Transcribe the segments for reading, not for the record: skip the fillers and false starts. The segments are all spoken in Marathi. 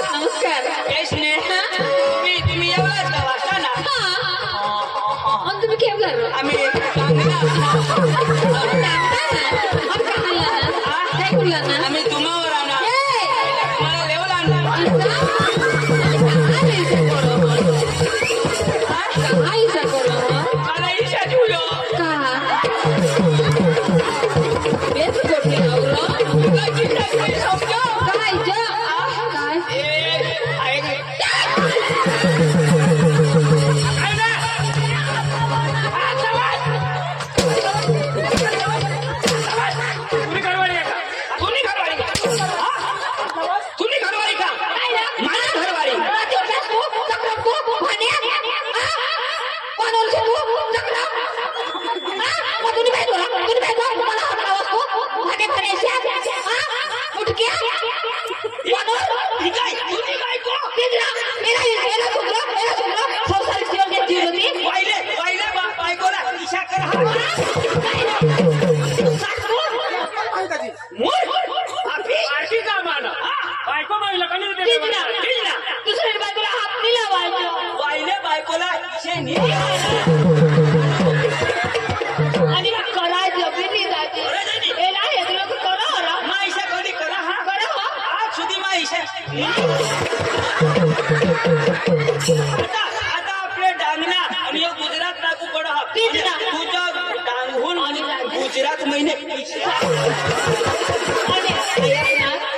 नमस्कार. काय स्नेह तुम्ही एवढाच का वाटता ना आणि तुम्ही केवढा आम्ही चांगला काय बोलला ना आम्ही तुम्हावर आणा मला लेवल आणला मला इच्छा ठेवलो आता आपले डांगना आणि गुजरात लागू पड तुझं डांगहून गुजरात महिने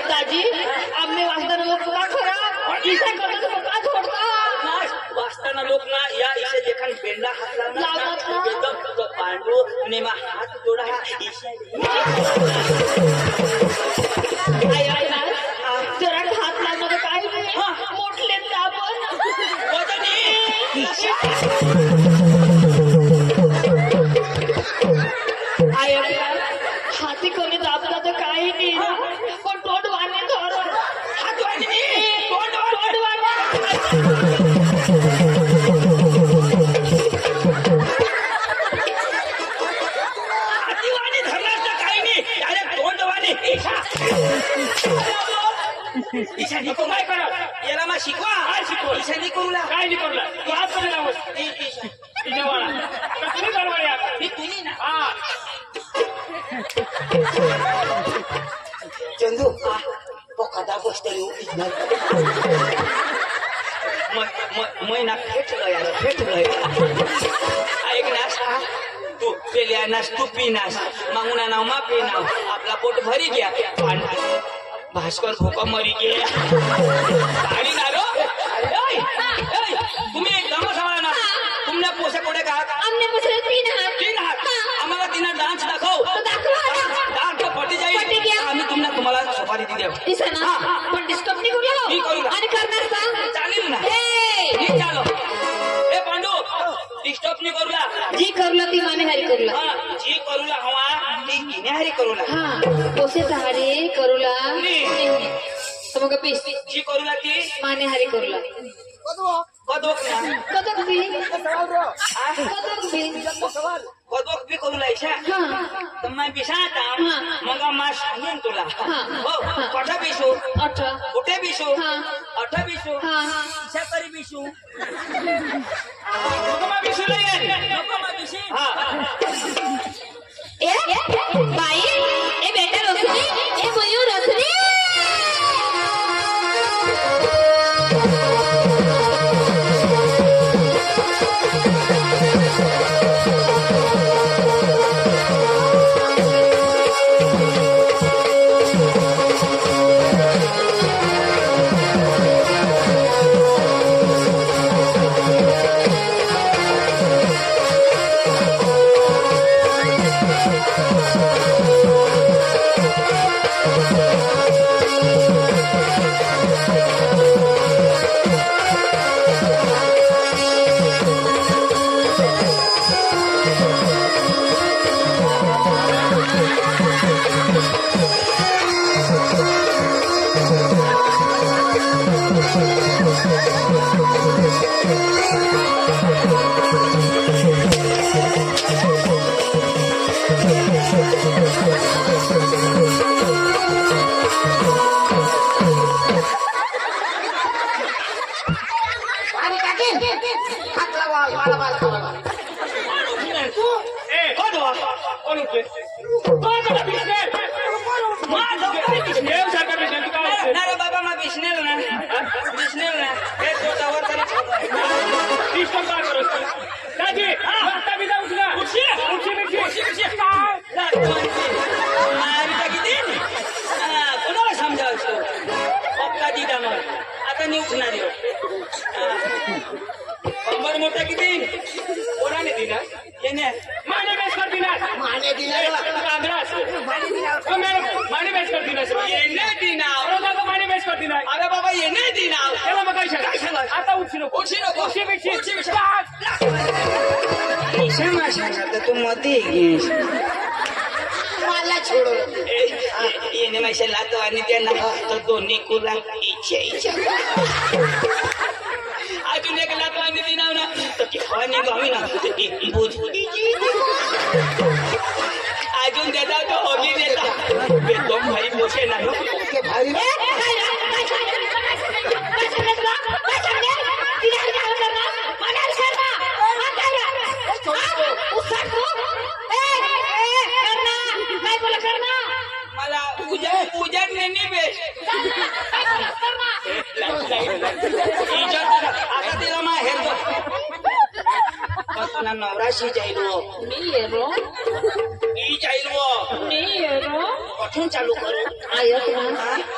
दाजी आम्ही वाचताना लोक का खरा वाचताना लोक ना या इशा एखाद बेंडा हात लावणार पांडू आणि मग हात जोडा हा ईशा जरा हात लागणार काय मोठले आपण हाती कोणी दाबला तर काही नाही पण तोंड वाढले थोड हात वाढले तोंड हाती वाणी धरणार तर काही नाही डायरेक्ट तोंड वाणी ईशानी को काय करा याला मग शिकवा ईशानी करूला काय नाही करूला तू हात कडे लावस इजेवाळा आता तुम्ही करवाडी आता मी तुम्ही ना हा चंदू पोकादा गोष्ट मै ना फेटलं यार फेटलं ऐक ना तू पेल्या नास तू पिनास मागुना नाव मा पिनाव आपला पोट भरी गया भास्कर भोका मरी गया गाडी ना रो तुम्ही एकदम सांभाळा ना तुमने पोसे कोडे का आमने पुसले 3 हात आम्हाला तिनं डान्स दाखव डान्स पटी जाईल आम्ही तुम्हाला सुपारी देऊ पण डिस्टर्ब नाही करूया आणि करणार सांग चालेल ना मी चालो ए पांडू डिस्टर्ब नाही करूला जी करूला ती माने हरी करूला जी करूला हवा ती गिने हरी करूला पोसे हरी करूला तो मग पीस जी करूला ती माने हरी करूला कदोक ना कदक भी कदोक भी करूला इच्छा तर मैं बिसाता मग मा सांगेन तुला हो कठा बिसू 18 कुठे बिसू 18 बिसू इच्छा करी बिसू नको मा बिसू नाही नको मा बिसी ए बाई ए बेटा रोशनी ए मयूर रोशनी माझा बिझनेस माझं काय बिस्नेल? देव सारखा बिझनेस तू काय असते? नाही रे बाबा मग बिस्नेल ना बिस्नेल ना हे तोटावर त्याला सिस्टम काय करत दादी आता मी जाऊ तुला उठशी काय मारिता किती कोणाला समजावतो पक्का दिदा मग आता नाही उठणार ह्यो. कंबर मोठा किती कोणाने दिला येणे माने बेस कर दिनास माने दिला आंध्रा असतो मॅडम माने बेस कर दिनास येणे दिनाव दादा माने बेस कर दिनास अरे बाबा येणे दिनाव त्याला मग काय काय सांगा सांगायचं? आता उठशी नको उठशी नको. उठशी क्षमा सांगा तर तू मध्ये घेस मला छोडो येणे माशा लातो आणि त्यांना तर दोन्ही कुला इच्छा अजून एक लातो आणि दिनाव ना तर ती हवा निघावी ना बुज अजून देता तो होगी देता एकदम भारी पोषे नाही भारी मला उजड नाही बेस आता तिला मा हेर तुला नवराशी जाईल ई जाईल कठून चालू करू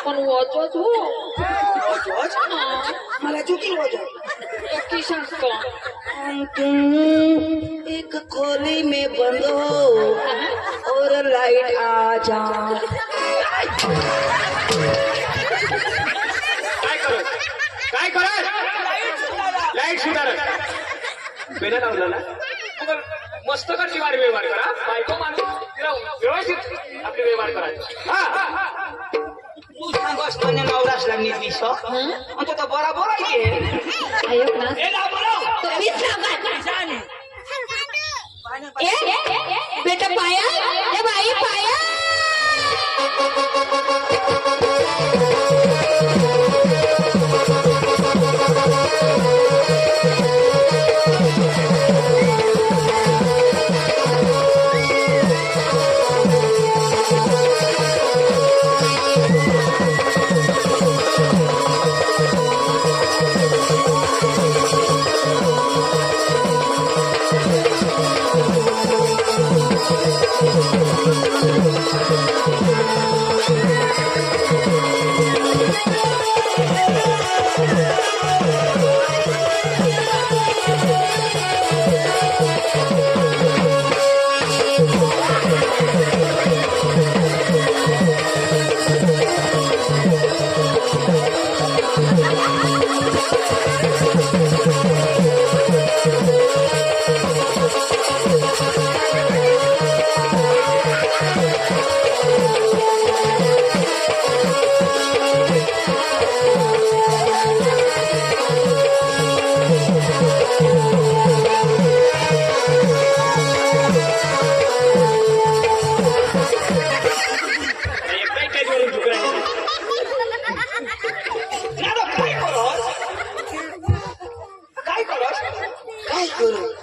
पण वाचवत हो मला चुकी होतो की सांगतो तुम एक खोली में बंद हो और लाइट आ जा काय करत लाईट सुधारत बेना लावलं ना मग मस्त करची वारी व्यवहार करा बायको माणूस तिला व्यवस्थित आपली व्यवहार करायचा हा तू सांगस तो नवरासला निघलीस तो तर बरोबर आहे ऐक ना ए ना बोलाव तो मी सांगा बेटा पाया ए बाई पाया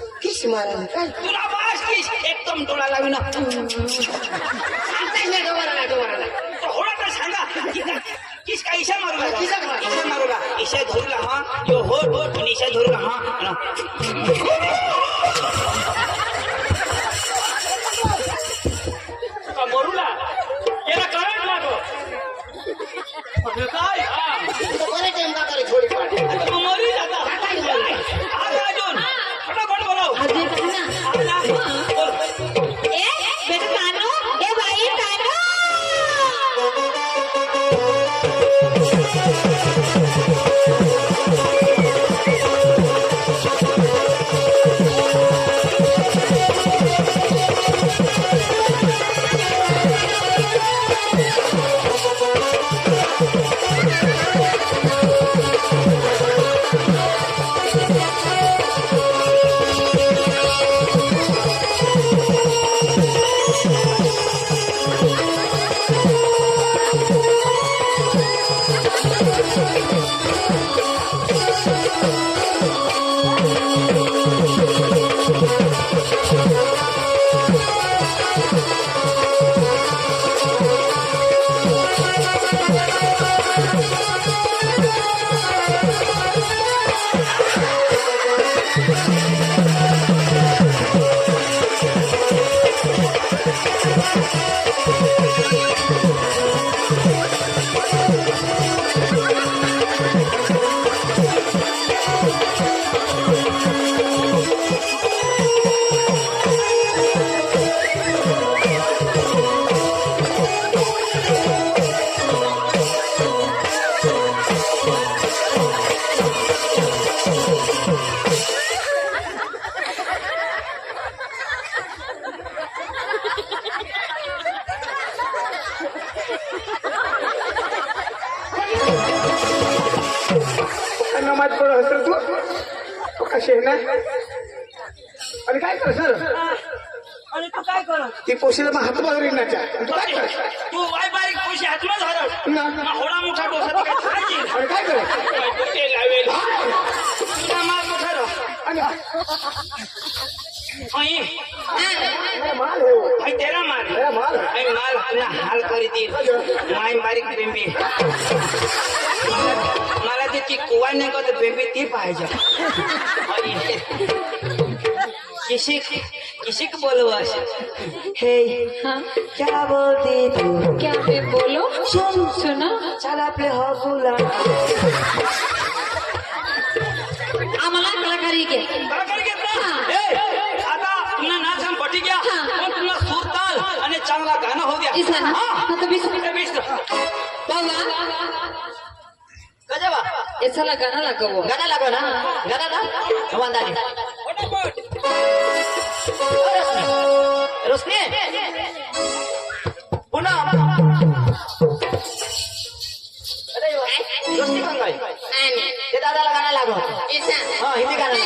तुला बास किस एकदम डोळा लावी ना थोडा तर सांगा किस का इशा मारूला इशा मारूला इशा धरूला हा यो हो पण इशा धरूला हा मरूला याला करंट लागो काय बरे टाइम का करे थोडी पाठ तू मरी जाता अजून फटाफट बोलाव अजून काय ना ए बेटा तानो ए बाई तानो नमाज पढ हसर तू कशी आहे ना आणि काय कर सर आणि तू काय कर ती पोशीला मग हात बाहेर येण्याच्या तू काय कर तू वाय बारीक पैसे हातला धरत ना. होडा मोठा डोसा काय खायची आणि काय कर डोके लावेल तुला मार मोठा रो आणि होई माल आहे हो. भाई तेरा मार मेरा माल है. आई माल अपना हाल करी दी माय बारीक बेंबी मला तिची कुवा नाही का तर बेंबी ती पाहिजे किसी किसी को बोलो हे हाँ क्या बोलती तू क्या है बोलो सुन सुना चल आपले हो बोला आम्हाला कलाकारी के कलाकारी घेतला आता तुमना नाच हम पटी गया पण तुमना सूर ताल आणि चांगला गाणं हो गया इसा ना हाँ तो बीस बाबा बाबा ऐसा लगाना लगा वो गाणं लागो ना गाणं ना वांदानी रोशनी पुन्हा रोशनी पण काय ते दादाला गाणं लागो ऐसा हा हिंदी गाणं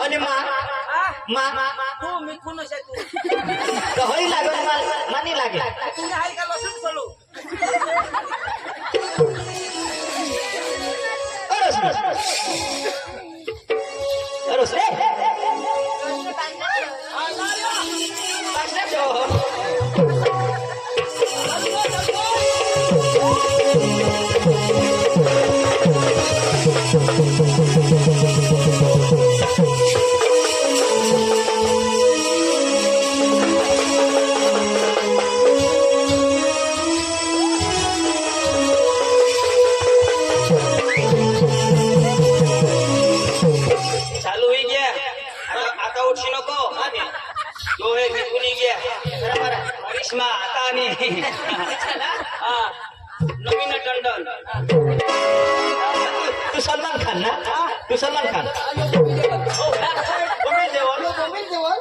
आणि मा तू मी कोण तू होई लागो मानी लागे तुझ्या हाय का लसूण सोलो चालू हुई गया आता उठशी नको तो हे निघून गया करिश्मा आता आणि हा नवीन टंडन तू सलमान खान ना तू सलमान खान बोंबील देवल